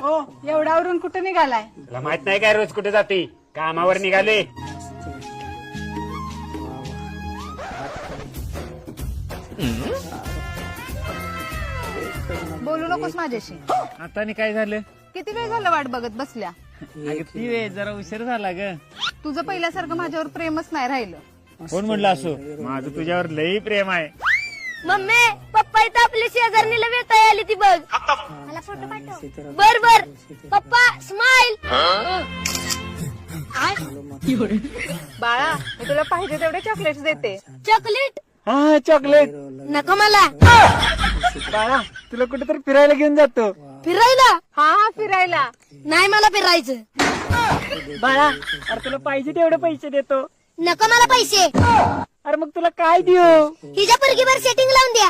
हो एवढ्यावरून कुठे निघालाय? तुला माहित नाही काय रोज कुठे जाते? कामावर निघाले. बोलू नकोस माझ्याशी. आता काय झालं? किती वेळ झालं वाट बघत बसल्या? ती वेळ जरा उशीर झाला ग. तुझं पहिल्यासारखं माझ्यावर प्रेमच नाही राहिलं. कोण म्हणलं असो, माझं तुझ्यावर लई प्रेम आहे. मम्मी पप्पा इथं आपल्या शेजारणीला वेताय आली ती बघ. मला फोटो पाठव. बर बर पप्पा स्माइल. बाळा मी तुला पाहिजे तेवढे चॉकलेट्स देते. चॉकलेट हा चॉकलेट. नको मला. बाळा तुला कुठेतरी फिरायला घेऊन जातो. फिरायला? हा फिरायला. नाही मला फिरायचं. बाळा अरे तुला पाहिजे तेवढे पैसे देतो. नको मला पैसे. अरे मग तुला काय देऊ? हिच्या पोरगीवर सेटिंग लावून द्या.